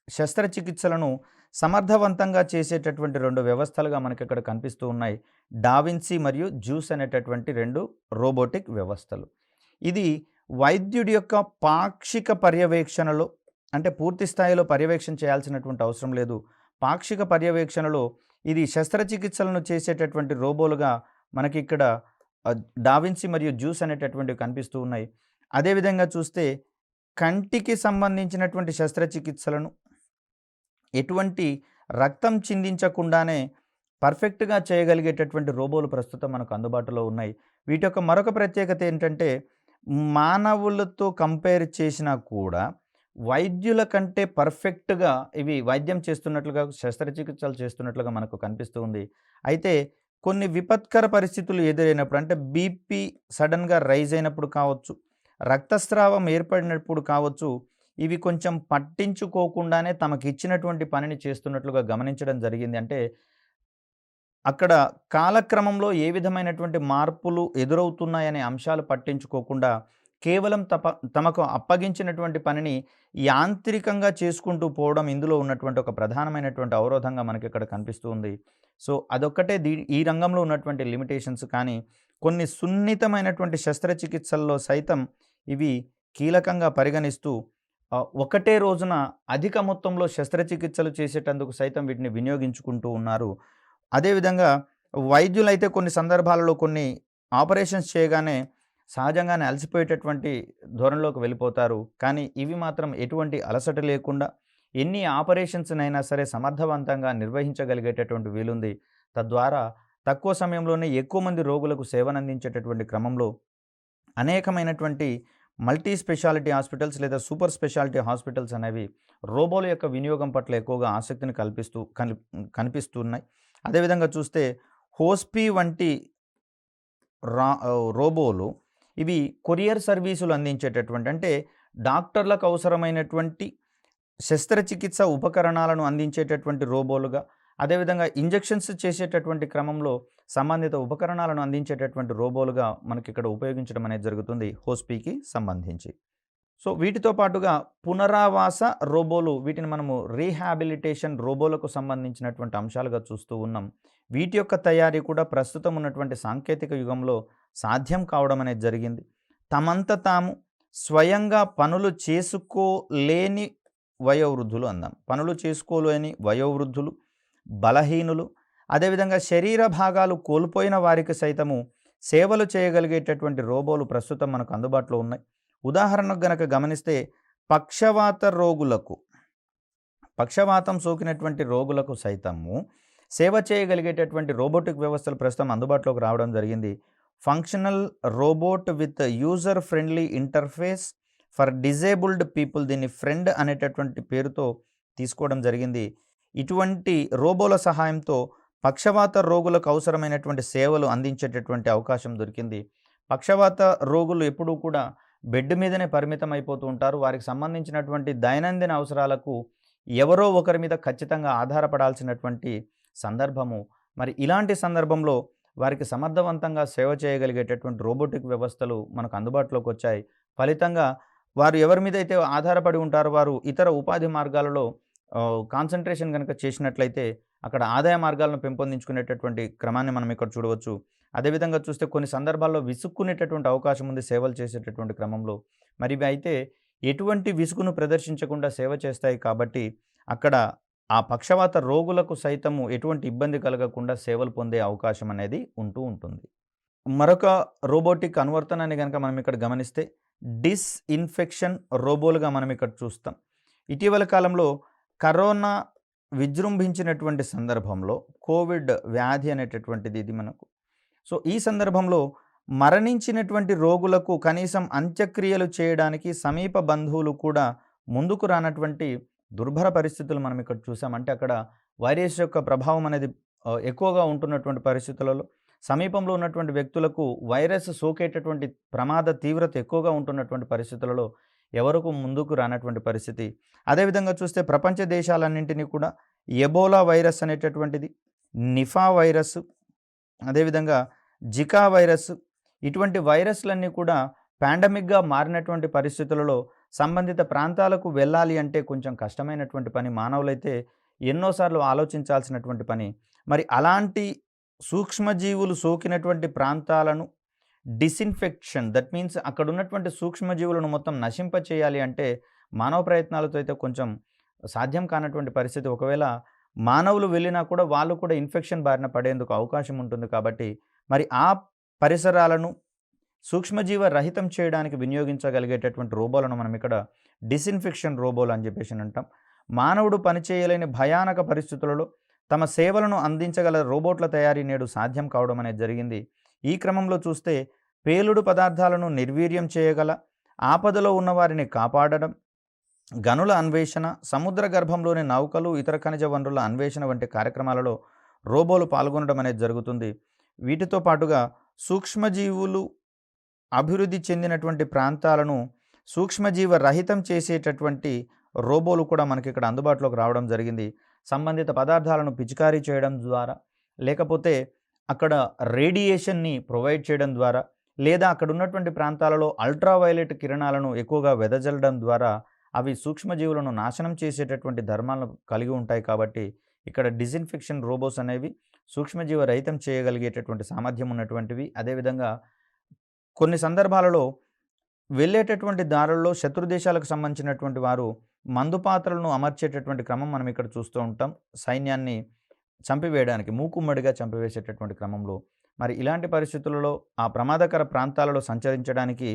శస్త్రచికిత్సలను సమర్థవంతంగా చేసేటటువంటి 2 వ్యవస్థలుగా మనకి ఇక్కడ కనిపిస్తూ ఉన్నాయి. డావిన్సీ మరియు జ్యూస్ అనేటటువంటి 2 రోబోటిక్ వ్యవస్థలు. ఇది వైద్యుడి యొక్క పాక్షిక పర్యవేక్షణలో, అంటే పూర్తి స్థాయిలో పర్యవేక్షణ చేయాల్సినటువంటి అవసరం లేదు. పాక్షిక పర్యవేక్షణలో ఇది శస్త్రచికిత్సలను చేసేటటువంటి రోబోలుగా మనకిక్కడ డావిన్సీ మరియు జ్యూస్ అనేటటువంటివి కనిపిస్తూ ఉన్నాయి. అదేవిధంగా చూస్తే కంటికి సంబంధించినటువంటి శస్త్రచికిత్సలను ఎటువంటి రక్తం చిందించకుండానే పర్ఫెక్ట్‌గా చేయగలిగేటటువంటి రోబోలు ప్రస్తుతం మనకు అందుబాటులో ఉన్నాయి. వీటి యొక్క మరొక ప్రత్యేకత ఏంటంటే, మానవులతో కంపేర్ చేసినా కూడా వైద్యుల కంటే పర్ఫెక్ట్‌గా ఇవి వైద్యం చేస్తున్నట్లుగా, శస్త్రచికిత్సలు చేస్తున్నట్లుగా మనకు కనిపిస్తూ ఉంది. అయితే కొన్ని విపత్కర పరిస్థితులు ఎదురైనప్పుడు, అంటే బీపీ సడెన్‌గా రైజ్ అయినప్పుడు కావచ్చు, రక్తస్రావం ఏర్పడినప్పుడు కావచ్చు, ఇవి కొంచెం పట్టించుకోకుండానే తమకిచ్చినటువంటి పనిని చేస్తున్నట్లుగా గమనించడం జరిగింది. అంటే అక్కడ కాలక్రమంలో ఏ విధమైనటువంటి మార్పులు ఎదురవుతున్నాయనే అంశాలు పట్టించుకోకుండా కేవలం తమకు అప్పగించినటువంటి పనిని యాంత్రికంగా చేసుకుంటూ పోవడం ఇందులో ఉన్నటువంటి ఒక ప్రధానమైనటువంటి అవరోధంగా మనకి ఇక్కడ కనిపిస్తూ ఉంది. సో అదొక్కటే ఈ రంగంలో ఉన్నటువంటి లిమిటేషన్స్. కానీ కొన్ని సున్నితమైనటువంటి శస్త్రచికిత్సల్లో సైతం ఇవి కీలకంగా పరిగణిస్తూ ఒకటే రోజున అధిక మొత్తంలో శస్త్రచికిత్సలు చేసేటందుకు సైతం వీటిని వినియోగించుకుంటూ ఉన్నారు. అదేవిధంగా వైద్యులైతే కొన్ని సందర్భాలలో కొన్ని ఆపరేషన్స్ చేయగానే సహజంగానే అలసిపోయేటటువంటి ధోరణిలోకి వెళ్ళిపోతారు. కానీ ఇవి మాత్రం ఎటువంటి అలసట లేకుండా ఎన్ని ఆపరేషన్స్‌నైనా సరే సమర్థవంతంగా నిర్వహించగలిగేటటువంటి వీలుంది. తద్వారా తక్కువ సమయంలోనే ఎక్కువ మంది రోగులకు సేవనందించేటటువంటి క్రమంలో అనేకమైనటువంటి మల్టీ స్పెషాలిటీ హాస్పిటల్స్ లేదా సూపర్ స్పెషాలిటీ హాస్పిటల్స్ అనేవి రోబోల యొక్క వినియోగం పట్ల ఎక్కువగా ఆసక్తిని కనిపిస్తున్నాయి. అదేవిధంగా చూస్తే హోస్పీ వంటి రోబోలు ఇవి కొరియర్ సర్వీసులు అందించేటటువంటి, అంటే డాక్టర్లకు అవసరమైనటువంటి శస్త్రచికిత్స ఉపకరణాలను అందించేటటువంటి రోబోలుగా, అదేవిధంగా ఇంజెక్షన్స్ చేసేటటువంటి క్రమంలో సంబంధిత ఉపకరణాలను అందించేటటువంటి రోబోలుగా మనకిక్కడ ఉపయోగించడం అనేది జరుగుతుంది హోస్పీకి సంబంధించి. సో వీటితో పాటుగా పునరావాస రోబోలు, వీటిని మనము రీహాబిలిటేషన్ రోబోలకు సంబంధించినటువంటి అంశాలుగా చూస్తూ ఉన్నాం. వీటి యొక్క తయారీ కూడా ప్రస్తుతం ఉన్నటువంటి సాంకేతిక యుగంలో సాధ్యం కావడం అనేది జరిగింది. తమంత తాము స్వయంగా పనులు చేసుకోలేని వయోవృద్ధులు అందాం. పనులు చేసుకోలేని వయోవృద్ధులు, బలహీనులు, అదేవిధంగా శరీర భాగాలు కోల్పోయిన వారికి సైతము సేవలు చేయగలిగేటటువంటి రోబోలు ప్రస్తుతం మనకు అందుబాటులో ఉన్నాయి. ఉదాహరణకు గనక గమనిస్తే పక్షవాతం సోకినటువంటి రోగులకు సైతము సేవ చేయగలిగేటటువంటి రోబోటిక్ వ్యవస్థలు ప్రస్తుతం అందుబాటులోకి రావడం జరిగింది. Functional robot with user friendly interface for disabled people, దీన్ని ఫ్రెండ్ అనేటటువంటి పేరుతో తీసుకోవడం జరిగింది. ఇటువంటి రోబోల సహాయంతో పక్షవాత రోగులకు అవసరమైనటువంటి సేవలు అందించేటటువంటి అవకాశం దొరికింది. పక్షవాత రోగులు ఎప్పుడూ కూడా బెడ్ మీదనే పరిమితం అయిపోతూ ఉంటారు. వారికి సంబంధించినటువంటి దైనందిన అవసరాలకు ఎవరో ఒకరి మీద ఖచ్చితంగా ఆధారపడాల్సినటువంటి సందర్భము. మరి ఇలాంటి సందర్భంలో వారికి సమర్థవంతంగా సేవ చేయగలిగేటటువంటి రోబోటిక్ వ్యవస్థలు మనకు అందుబాటులోకి వచ్చాయి. ఫలితంగా వారు ఎవరి మీద అయితే ఆధారపడి ఉంటారో వారు ఇతర ఉపాధి మార్గాలలో కాన్సంట్రేషన్ కనుక చేసినట్లయితే అక్కడ ఆదాయ మార్గాలను పెంపొందించుకునేటటువంటి క్రమాన్ని మనం ఇక్కడ చూడవచ్చు. అదేవిధంగా చూస్తే కొన్ని సందర్భాల్లో విసుక్కునేటటువంటి అవకాశం ఉంది సేవలు చేసేటటువంటి క్రమంలో. మరి ఇవి అయితే ఎటువంటి విసుగును ప్రదర్శించకుండా సేవ చేస్తాయి కాబట్టి అక్కడ ఆ పక్షవాత రోగులకు సైతము ఎటువంటి ఇబ్బంది కలగకుండా సేవలు పొందే అవకాశం అనేది ఉంటుంది. మరొక రోబోటిక్ అనువర్తనాన్ని కనుక మనం ఇక్కడ గమనిస్తే డిస్ఇన్ఫెక్షన్ రోబోలుగా మనం ఇక్కడ చూస్తాం. ఇటీవల కాలంలో కరోనా విజృంభించినటువంటి సందర్భంలో కోవిడ్ వ్యాధి అనేటటువంటిది ఇది మనకు. సో ఈ సందర్భంలో మరణించినటువంటి రోగులకు కనీసం అంత్యక్రియలు చేయడానికి సమీప బంధువులు కూడా ముందుకు రానటువంటి దుర్భర పరిస్థితులు మనం ఇక్కడ చూసాం. అంటే అక్కడ వైరస్ యొక్క ప్రభావం అనేది ఎక్కువగా ఉంటున్నటువంటి పరిస్థితులలో సమీపంలో ఉన్నటువంటి వ్యక్తులకు వైరస్ సోకేటటువంటి ప్రమాద తీవ్రత ఎక్కువగా ఉంటున్నటువంటి పరిస్థితులలో ఎవరకు ముందుకు రానటువంటి పరిస్థితి. అదేవిధంగా చూస్తే ప్రపంచ దేశాలన్నింటినీ కూడా ఎబోలా వైరస్ అనేటటువంటిది, నిఫా వైరస్, అదేవిధంగా జికా వైరస్, ఇటువంటి వైరస్లన్నీ కూడా పాండమిక్గా మారినటువంటి పరిస్థితులలో సంబంధిత ప్రాంతాలకు వెళ్ళాలి అంటే కొంచెం కష్టమైనటువంటి పని. మానవులైతే ఎన్నోసార్లు ఆలోచించాల్సినటువంటి పని. మరి అలాంటి సూక్ష్మజీవులు సోకినటువంటి ప్రాంతాలను డిసిన్ఫెక్షన్ దట్ మీన్స్ అక్కడ ఉన్నటువంటి సూక్ష్మజీవులను మొత్తం నశింపచేయాలి అంటే మానవ ప్రయత్నాలతో అయితే కొంచెం సాధ్యం కానటువంటి పరిస్థితి. ఒకవేళ మానవులు వెళ్ళినా కూడా వాళ్ళు కూడా ఇన్ఫెక్షన్ బారిన పడేందుకు అవకాశం ఉంటుంది. కాబట్టి మరి ఆ పరిసరాలను సూక్ష్మజీవ రహితం చేయడానికి వినియోగించగలిగేటటువంటి రోబోలను మనం ఇక్కడ డిసిన్ఫెక్షన్ రోబోలు అని చెప్పేసి అంటాం. మానవుడు పనిచేయలేని భయానక పరిస్థితులలో తమ సేవలను అందించగల రోబోట్ల తయారీ నేడు సాధ్యం కావడం అనేది జరిగింది. ఈ క్రమంలో చూస్తే పేలుడు పదార్థాలను నిర్వీర్యం చేయగల, ఆపదలో ఉన్నవారిని కాపాడడం, గనుల అన్వేషణ, సముద్ర గర్భంలోని నౌకలు, ఇతర ఖనిజ వనరుల అన్వేషణ వంటి కార్యక్రమాలలో రోబోలు పాల్గొనడం అనేది జరుగుతుంది. వీటితో పాటుగా సూక్ష్మజీవులు అభివృద్ధి చెందినటువంటి ప్రాంతాలను సూక్ష్మజీవ రహితం చేసేటటువంటి రోబోలు కూడా మనకి ఇక్కడ అందుబాటులోకి రావడం జరిగింది. సంబంధిత పదార్థాలను పిచికారీ చేయడం ద్వారా, లేకపోతే అక్కడ రేడియేషన్ని ప్రొవైడ్ చేయడం ద్వారా, లేదా అక్కడ ఉన్నటువంటి ప్రాంతాలలో అల్ట్రావైలెట్ కిరణాలను ఎక్కువగా వెదజల్లడం ద్వారా అవి సూక్ష్మజీవులను నాశనం చేసేటటువంటి ధర్మాలను కలిగి ఉంటాయి. కాబట్టి ఇక్కడ డిసిన్ఫెక్షన్ రోబోస్ అనేవి సూక్ష్మజీవ రహితం చేయగలిగేటటువంటి సామర్థ్యం ఉన్నటువంటివి. అదేవిధంగా కొన్ని సందర్భాలలో వెళ్ళేటటువంటి దారుల్లో శత్రు దేశాలకు సంబంధించినటువంటి వారు మందు పాత్రలను అమర్చేటటువంటి క్రమం మనం ఇక్కడ చూస్తూ ఉంటాం. సైన్యాన్ని చంపివేయడానికి మూకుమ్మడిగా చంపివేసేటటువంటి క్రమంలో మరి ఇలాంటి పరిస్థితులలో ఆ ప్రమాదకర ప్రాంతాలలో సంచరించడానికి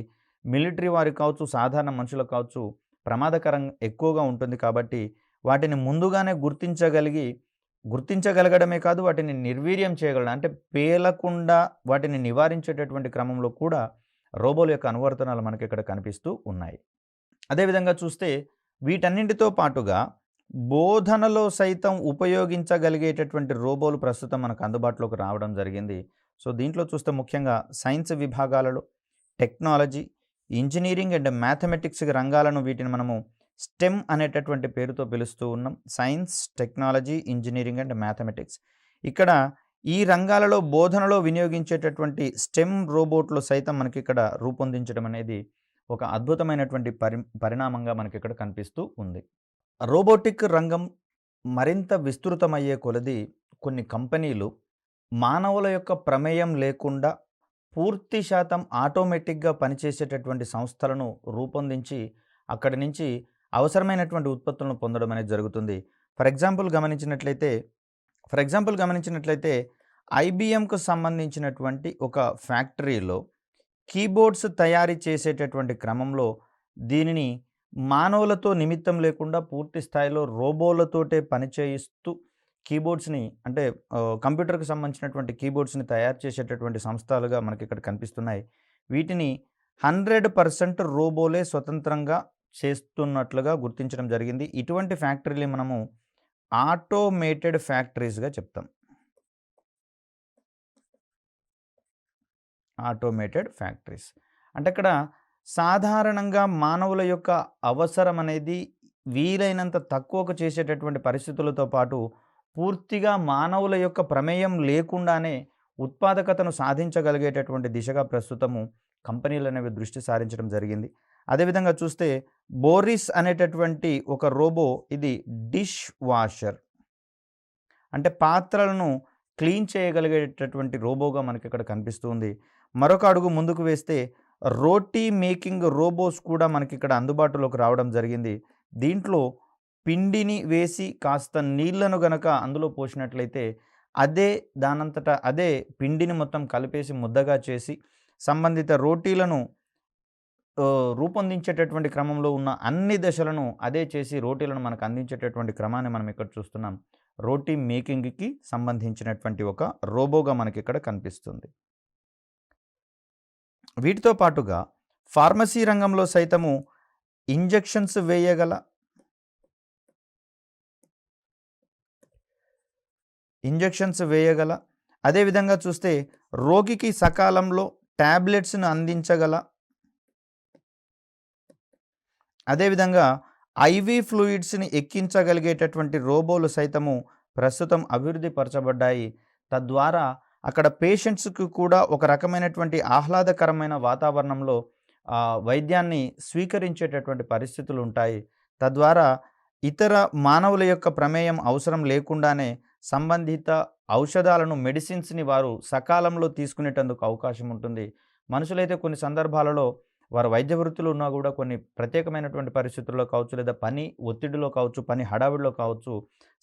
మిలిటరీ వారికి కావచ్చు, సాధారణ మనుషులకు కావచ్చు ప్రమాదకరం ఎక్కువగా ఉంటుంది. కాబట్టి వాటిని ముందుగానే గుర్తించగలగడమే కాదు, వాటిని నిర్వీర్యం చేయగలడం అంటే పేలకుండా వాటిని నివారించేటటువంటి క్రమంలో కూడా రోబోల యొక్క అనువర్తనాలు మనకి ఇక్కడ కనిపిస్తూ ఉన్నాయి. అదేవిధంగా చూస్తే వీటన్నింటితో పాటుగా బోధనలో సైతం ఉపయోగించగలిగేటటువంటి రోబోలు ప్రస్తుతం మనకు అందుబాటులోకి రావడం జరిగింది. సో దీంట్లో చూస్తే ముఖ్యంగా సైన్స్ విభాగాలలో టెక్నాలజీ, ఇంజనీరింగ్ అండ్ మ్యాథమెటిక్స్ రంగాలను వీటిని మనము స్టెమ్ అనేటటువంటి పేరుతో పిలుస్తూ ఉన్నాం. Science, technology, engineering and mathematics. ఇక్కడ ఈ రంగాలలో బోధనలో వినియోగించేటటువంటి స్టెమ్ రోబోట్లు సైతం మనకి ఇక్కడ రూపొందించడం అనేది ఒక అద్భుతమైనటువంటి పరిణామంగా మనకి ఇక్కడ కనిపిస్తూ ఉంది. రోబోటిక్ రంగం మరింత విస్తృతమయ్యే కొలది కొన్ని కంపెనీలు మానవుల యొక్క ప్రమేయం లేకుండా పూర్తి శాతం ఆటోమేటిక్గా పనిచేసేటటువంటి సంస్థలను రూపొందించి అక్కడి నుంచి అవసరమైనటువంటి ఉత్పత్తులను పొందడం అనేది జరుగుతుంది. ఫర్ ఎగ్జాంపుల్ గమనించినట్లయితే ఐబిఎంకు సంబంధించినటువంటి ఒక ఫ్యాక్టరీలో కీబోర్డ్స్ తయారీ చేసేటటువంటి క్రమంలో దీనిని మానవులతో నిమిత్తం లేకుండా పూర్తి స్థాయిలో రోబోలతోటే పనిచేయిస్తూ కీబోర్డ్స్ని అంటే కంప్యూటర్కి సంబంధించినటువంటి కీబోర్డ్స్ని తయారు చేసేటటువంటి సంస్థలుగా మనకి ఇక్కడ కనిపిస్తున్నాయి. వీటిని 100% రోబోలే స్వతంత్రంగా చేస్తున్నట్లుగా గుర్తించడం జరిగింది. ఇటువంటి ఫ్యాక్టరీలు మనము ఆటోమేటెడ్ ఫ్యాక్టరీస్గా చెప్తాం. ఆటోమేటెడ్ ఫ్యాక్టరీస్ అంటే ఇక్కడ సాధారణంగా మానవుల యొక్క అవసరం అనేది వీలైనంత తక్కువకు చేసేటటువంటి పరిస్థితులతో పాటు పూర్తిగా మానవుల యొక్క ప్రమేయం లేకుండానే ఉత్పాదకతను సాధించగలిగేటటువంటి దిశగా ప్రస్తుతము కంపెనీలు అనేవి దృష్టి సారించడం జరిగింది. అదేవిధంగా చూస్తే బోరిస్ అనేటటువంటి ఒక రోబో, ఇది డిష్ వాషర్ అంటే పాత్రలను క్లీన్ చేయగలిగేటటువంటి రోబోగా మనకి ఇక్కడ కనిపిస్తుంది. మరొక అడుగు ముందుకు వేస్తే రోటీ మేకింగ్ రోబోస్ కూడా మనకి ఇక్కడ అందుబాటులోకి రావడం జరిగింది. దీంట్లో పిండిని వేసి కాస్త నీళ్లను గనక అందులో పోసినట్లయితే దానంతటా అదే పిండిని మొత్తం కలిపేసి ముద్దగా చేసి సంబంధిత రోటీలను రూపొందించేటటువంటి క్రమంలో ఉన్న అన్ని దశలను అదే చేసి రోటీలను మనకు అందించేటటువంటి క్రమాన్ని మనం ఇక్కడ చూస్తున్నాం. రోటీ మేకింగ్కి సంబంధించినటువంటి ఒక రోబోగా మనకి ఇక్కడ కనిపిస్తుంది. వీటితో పాటుగా ఫార్మసీ రంగంలో సైతము ఇంజెక్షన్స్ వేయగల అదేవిధంగా చూస్తే రోగికి సకాలంలో ట్యాబ్లెట్స్ను అందించగల, అదేవిధంగా ఐవీ ఫ్లూయిడ్స్ని ఎక్కించగలిగేటటువంటి రోబోలు సైతము ప్రస్తుతం అభివృద్ధి పరచబడ్డాయి. తద్వారా అక్కడ పేషెంట్స్కి కూడా ఒక రకమైనటువంటి ఆహ్లాదకరమైన వాతావరణంలో వైద్యాన్ని స్వీకరించేటటువంటి పరిస్థితులు ఉంటాయి. తద్వారా ఇతర మానవుల యొక్క ప్రమేయం అవసరం లేకుండానే సంబంధిత ఔషధాలను, మెడిసిన్స్ని వారు సకాలంలో తీసుకునేటందుకు అవకాశం ఉంటుంది. మనుషులైతే కొన్ని సందర్భాలలో వారు వైద్య వృత్తిలో ఉన్నా కూడా కొన్ని ప్రత్యేకమైనటువంటి పరిస్థితుల్లో కావచ్చు, లేదా పని ఒత్తిడిలో కావచ్చు, పని హడావిడిలో కావచ్చు,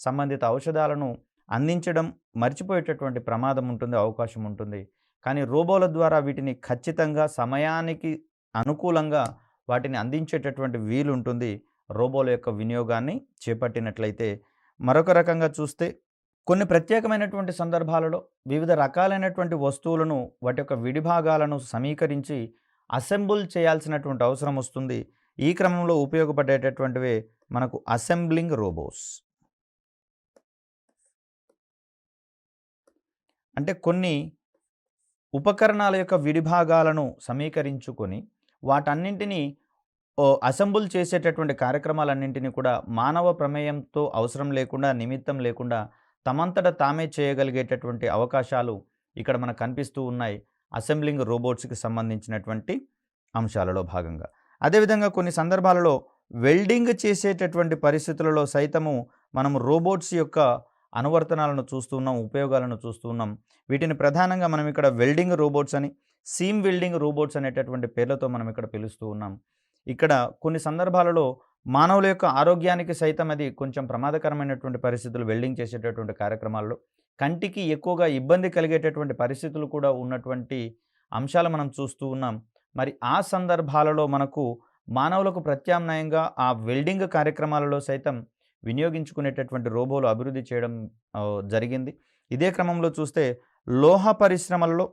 సంబంధిత ఔషధాలను అందించడం మర్చిపోయేటటువంటి ప్రమాదం ఉంటుంది, అవకాశం ఉంటుంది. కానీ రోబోల ద్వారా వీటిని ఖచ్చితంగా సమయానికి అనుకూలంగా వాటిని అందించేటటువంటి వీలుంటుంది రోబోల యొక్క వినియోగాన్ని చేపట్టినట్లయితే. మరొక రకంగా చూస్తే కొన్ని ప్రత్యేకమైనటువంటి సందర్భాలలో వివిధ రకాలైనటువంటి వస్తువులను వాటి యొక్క విడిభాగాలను సమీకరించి అసెంబుల్ చేయాల్సినటువంటి అవసరం వస్తుంది. ఈ క్రమంలో ఉపయోగపడేటటువంటివే మనకు అసెంబ్లింగ్ రోబోస్. అంటే కొన్ని ఉపకరణాల యొక్క విడిభాగాలను సమీకరించుకొని వాటన్నింటినీ అసెంబుల్ చేసేటటువంటి కార్యక్రమాలన్నింటినీ కూడా మానవ ప్రమేయంతో అవసరం లేకుండా, నిమిత్తం లేకుండా తమంతట తామే చేయగలిగేటటువంటి అవకాశాలు ఇక్కడ మనకు కనిపిస్తూ ఉన్నాయి అసెంబ్లింగ్ రోబోట్స్కి సంబంధించినటువంటి అంశాలలో భాగంగా. అదేవిధంగా కొన్ని సందర్భాలలో వెల్డింగ్ చేసేటటువంటి పరిస్థితులలో సైతము మనము రోబోట్స్ యొక్క అనువర్తనాలను చూస్తున్నాం, ఉపయోగాలను చూస్తున్నాం. వీటిని ప్రధానంగా మనం ఇక్కడ వెల్డింగ్ రోబోట్స్ అని, సీమ్ వెల్డింగ్ రోబోట్స్ అనేటటువంటి పేర్లతో మనం ఇక్కడ పిలుస్తూ ఉన్నాం. ఇక్కడ కొన్ని సందర్భాలలో మానవుల యొక్క ఆరోగ్యానికి సైతం అది కొంచెం ప్రమాదకరమైనటువంటి పరిస్థితులు వెల్డింగ్ చేసేటటువంటి కార్యక్రమాల్లో కంటికి ఎక్కువగా ఇబ్బంది కలిగేటటువంటి పరిస్థితులు కూడా ఉన్నటువంటి అంశాలు మనం చూస్తూ ఉన్నాం. మరి ఆ సందర్భాలలో మనకు మానవులకు ప్రత్యామ్నాయంగా ఆ వెల్డింగ్ కార్యక్రమాలలో సైతం వినియోగించుకునేటటువంటి రోబోలు అభివృద్ధి చేయడం జరిగింది. ఇదే క్రమంలో చూస్తే లోహ పరిశ్రమలలో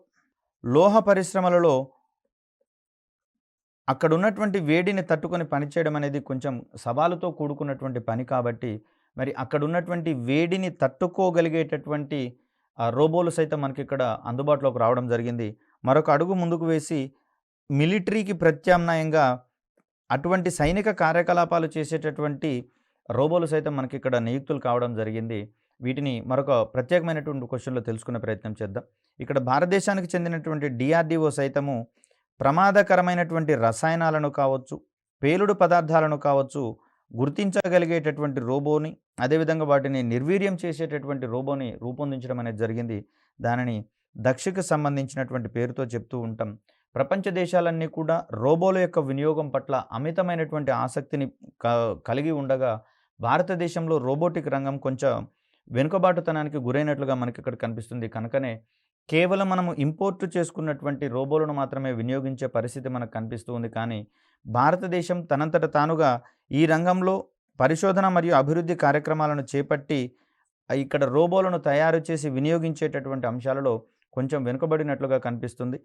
అక్కడ ఉన్నటువంటి వేడిని తట్టుకొని పనిచేయడం అనేది కొంచెం సవాలుతో కూడుకున్నటువంటి పని కాబట్టి, మరి అక్కడ ఉన్నటువంటి వేడిని తట్టుకోగలిగేటటువంటి రోబోలు సైతం మనకి ఇక్కడ అందుబాటులోకి రావడం జరిగింది. మరొక అడుగు ముందుకు వేసి మిలిటరీకి ప్రత్యామ్నాయంగా అటువంటి సైనిక కార్యకలాపాలు చేసేటటువంటి రోబోలు సైతం మనకి ఇక్కడ నియుక్తులు కావడం జరిగింది. వీటిని మరొక ప్రత్యేకమైనటువంటి క్వశ్చన్లో తెలుసుకునే ప్రయత్నం చేద్దాం. ఇక్కడ భారతదేశానికి చెందినటువంటి డిఆర్డిఓ సైతము ప్రమాదకరమైనటువంటి రసాయనాలను కావచ్చు, పేలుడు పదార్థాలను కావచ్చు గుర్తించగలిగేటటువంటి రోబోని, అదేవిధంగా వాటిని నిర్వీర్యం చేసేటటువంటి రోబోని రూపొందించడం అనేది జరిగింది. దానిని దక్షకు సంబంధించినటువంటి పేరుతో చెప్తూ ఉంటాం. ప్రపంచ దేశాలన్నీ కూడా రోబోల యొక్క వినియోగం పట్ల అమితమైనటువంటి ఆసక్తిని కలిగి ఉండగా, భారతదేశంలో రోబోటిక్ రంగం కొంచెం వెనుకబాటుతనానికి గురైనట్లుగా మనకి ఇక్కడ కనిపిస్తుంది. కనుకనే కేవలం మనము ఇంపోర్ట్ చేసుకున్నటువంటి రోబోలను మాత్రమే వినియోగించే పరిస్థితి మనకు కనిపిస్తూ ఉంది. కానీ భారతదేశం తనంతట తానుగా ఈ రంగంలో పరిశోధన మరియు అభివృద్ధి కార్యక్రమాలను చేపట్టి ఇక్కడ రోబోలను తయారు చేసి వినియోగించేటటువంటి అంశాలలో కొంచెం వెనుకబడినట్లుగా కనిపిస్తుంది.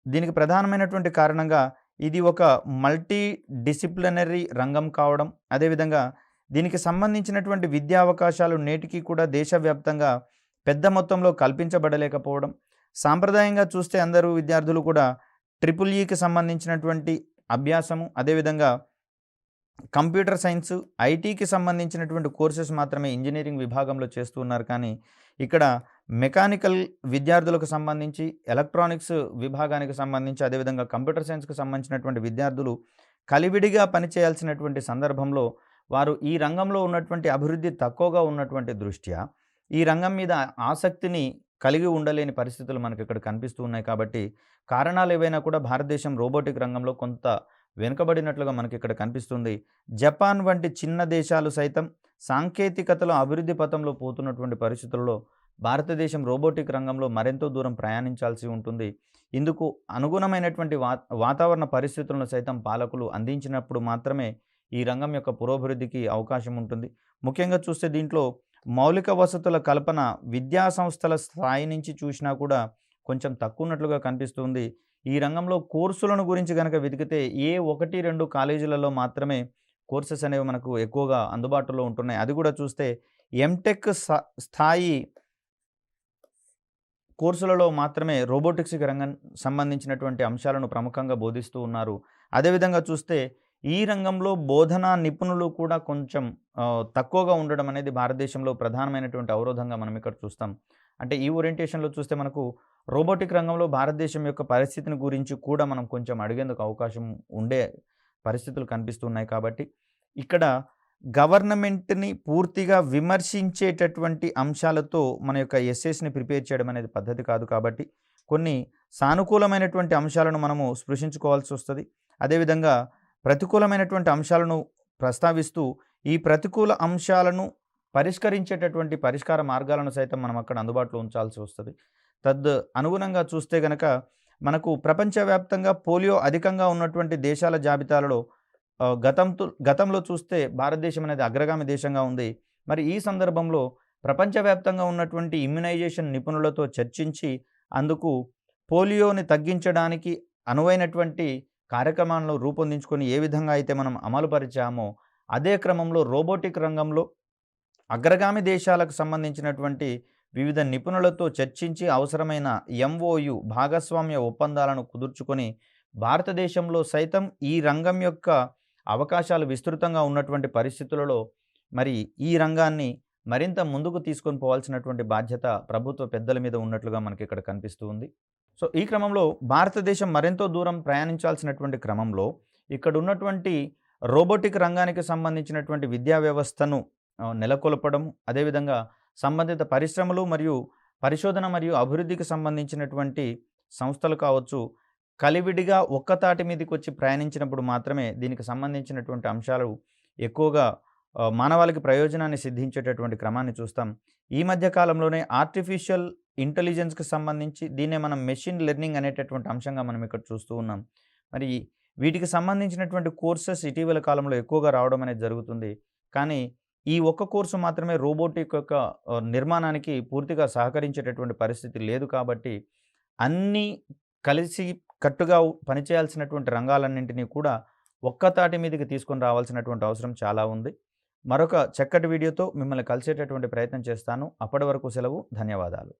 దీనికి ప్రధానమైనటువంటి కారణంగా ఇది ఒక మల్టీ డిసిప్లినరీ రంగం కావడం, అదేవిధంగా దీనికి సంబంధించినటువంటి విద్యా అవకాశాలు నేటికి కూడా దేశవ్యాప్తంగా పెద్ద మొత్తంలో కల్పించబడలేకపోవడం. సాంప్రదాయంగా చూస్తే అందరూ విద్యార్థులు కూడా EEEకి సంబంధించినటువంటి అభ్యాసము, అదేవిధంగా కంప్యూటర్ సైన్స్, ఐటీకి సంబంధించినటువంటి కోర్సెస్ మాత్రమే ఇంజనీరింగ్ విభాగంలో చేస్తూ ఉన్నారు. కానీ ఇక్కడ మెకానికల్ విద్యార్థులకు సంబంధించి, ఎలక్ట్రానిక్స్ విభాగానికి సంబంధించి, అదేవిధంగా కంప్యూటర్ సైన్స్కి సంబంధించినటువంటి విద్యార్థులు కలివిడిగా పనిచేయాల్సినటువంటి సందర్భంలో వారు ఈ రంగంలో ఉన్నటువంటి అభివృద్ధి తక్కువగా ఉన్నటువంటి దృష్ట్యా ఈ రంగం మీద ఆసక్తిని కలిగి ఉండలేని పరిస్థితులు మనకి ఇక్కడ కనిపిస్తూ ఉన్నాయి. కాబట్టి కారణాలు ఏవైనా కూడా భారతదేశం రోబోటిక్ రంగంలో కొంత వెనుకబడినట్లుగా మనకి ఇక్కడ కనిపిస్తుంది. జపాన్ వంటి చిన్న దేశాలు సైతం సాంకేతికతలో అభివృద్ధి పథంలో పోతున్నటువంటి పరిస్థితుల్లో భారతదేశం రోబోటిక్ రంగంలో మరెంతో దూరం ప్రయాణించాల్సి ఉంటుంది. ఇందుకు అనుగుణమైనటువంటి వాతావరణ పరిస్థితులను సైతం పాలకులు అందించినప్పుడు మాత్రమే ఈ రంగం యొక్క పురోభివృద్ధికి అవకాశం ఉంటుంది. ముఖ్యంగా చూస్తే దీంట్లో మౌలిక వసతుల కల్పన విద్యా సంస్థల స్థాయి నుంచి చూసినా కూడా కొంచెం తక్కువ ఉన్నట్లుగా కనిపిస్తుంది. ఈ రంగంలో కోర్సులను గురించి కనుక వెతికితే 1-2 కాలేజీలలో మాత్రమే కోర్సెస్ అనేవి మనకు ఎక్కువగా అందుబాటులో ఉంటున్నాయి. అది కూడా చూస్తే ఎంటెక్ స్థాయి కోర్సులలో మాత్రమే రోబోటిక్స్కి రంగం సంబంధించినటువంటి అంశాలను ప్రముఖంగా బోధిస్తూ ఉన్నారు. అదేవిధంగా చూస్తే ఈ రంగంలో బోధనా నిపుణులు కూడా కొంచెం తక్కువగా ఉండడం అనేది భారతదేశంలో ప్రధానమైనటువంటి అవరోధంగా మనం ఇక్కడ చూస్తాం. అంటే ఈ ఓరియంటేషన్లో చూస్తే మనకు రోబోటిక్ రంగంలో భారతదేశం యొక్క పరిస్థితిని గురించి కూడా మనం కొంచెం అడిగేందుకు అవకాశం ఉండే పరిస్థితులు కనిపిస్తున్నాయి. కాబట్టి ఇక్కడ గవర్నమెంట్ని పూర్తిగా విమర్శించేటటువంటి అంశాలతో మన యొక్క ఎస్సేస్ని ప్రిపేర్ చేయడం అనేది పద్ధతి కాదు. కాబట్టి కొన్ని సానుకూలమైనటువంటి అంశాలను మనము స్పృశించుకోవాల్సి వస్తది. అదేవిధంగా ప్రతికూలమైనటువంటి అంశాలను ప్రస్తావిస్తూ, ఈ ప్రతికూల అంశాలను పరిష్కరించేటటువంటి పరిష్కార మార్గాలను సైతం మనం అక్కడ అందుబాటులో ఉంచాల్సి వస్తది. అనుగుణంగా చూస్తే గనక మనకు ప్రపంచవ్యాప్తంగా పోలియో అధికంగా ఉన్నటువంటి దేశాల జాబితాలలో గతంలో చూస్తే భారతదేశం అనేది అగ్రగామి దేశంగా ఉంది. మరి ఈ సందర్భంలో ప్రపంచవ్యాప్తంగా ఉన్నటువంటి ఇమ్యునైజేషన్ నిపుణులతో చర్చించి, అందుకు పోలియోని తగ్గించడానికి అనువైనటువంటి కార్యక్రమాలను రూపొందించుకొని ఏ విధంగా అయితే మనం అమలుపరిచామో, అదే క్రమంలో రోబోటిక్ రంగంలో అగ్రగామి దేశాలకు సంబంధించినటువంటి వివిధ నిపుణులతో చర్చించి అవసరమైన ఎంఓయు భాగస్వామ్య ఒప్పందాలను కుదుర్చుకొని, భారతదేశంలో సైతం ఈ రంగం యొక్క అవకాశాలు విస్తృతంగా ఉన్నటువంటి పరిస్థితులలో మరి ఈ రంగాన్ని మరింత ముందుకు తీసుకొని పోవాల్సినటువంటి బాధ్యత ప్రభుత్వ పెద్దల మీద ఉన్నట్లుగా మనకి ఇక్కడ కనిపిస్తూ ఉంది. సో, ఈ క్రమంలో భారతదేశం మరెంతో దూరం ప్రయాణించాల్సినటువంటి క్రమంలో ఇక్కడ ఉన్నటువంటి రోబోటిక్ రంగానికి సంబంధించినటువంటి విద్యా వ్యవస్థను నెలకొల్పడం, అదేవిధంగా సంబంధిత పరిశ్రమలు మరియు పరిశోధన మరియు అభివృద్ధికి సంబంధించినటువంటి సంస్థలు కావచ్చు, కలివిడిగా ఒక్కతాటి మీదకొచ్చి ప్రయాణించినప్పుడు మాత్రమే దీనికి సంబంధించినటువంటి అంశాలు ఎక్కువగా మానవాళికి ప్రయోజనాన్ని సిద్ధించేటటువంటి క్రమాన్ని చూస్తాం. ఈ మధ్య కాలంలోనే ఆర్టిఫిషియల్ ఇంటెలిజెన్స్‌కి సంబంధించి దీన్నే మనం మెషిన్ లెర్నింగ్ అనేటటువంటి అంశంగా మనం ఇక్కడ చూస్తూ ఉన్నాం. మరి వీటికి సంబంధించినటువంటి కోర్సెస్ ఇటీవల కాలంలో ఎక్కువగా రావడం అనేది జరుగుతుంది. కానీ ఈ ఒక్క కోర్సు మాత్రమే రోబోటిక్ యొక్క నిర్మాణానికి పూర్తిగా సహకరించేటటువంటి పరిస్థితి లేదు కాబట్టి, అన్నీ కలిసి కట్టుగా పనిచేయాల్సినటువంటి రంగాలన్నింటినీ కూడా ఒక్కతాటి మీదకి తీసుకొని రావాల్సినటువంటి అవసరం చాలా ఉంది. మరొక చక్కటి వీడియోతో మిమ్మల్ని కలిసేటటువంటి ప్రయత్నం చేస్తాను. అప్పటి వరకు సెలవు. ధన్యవాదాలు.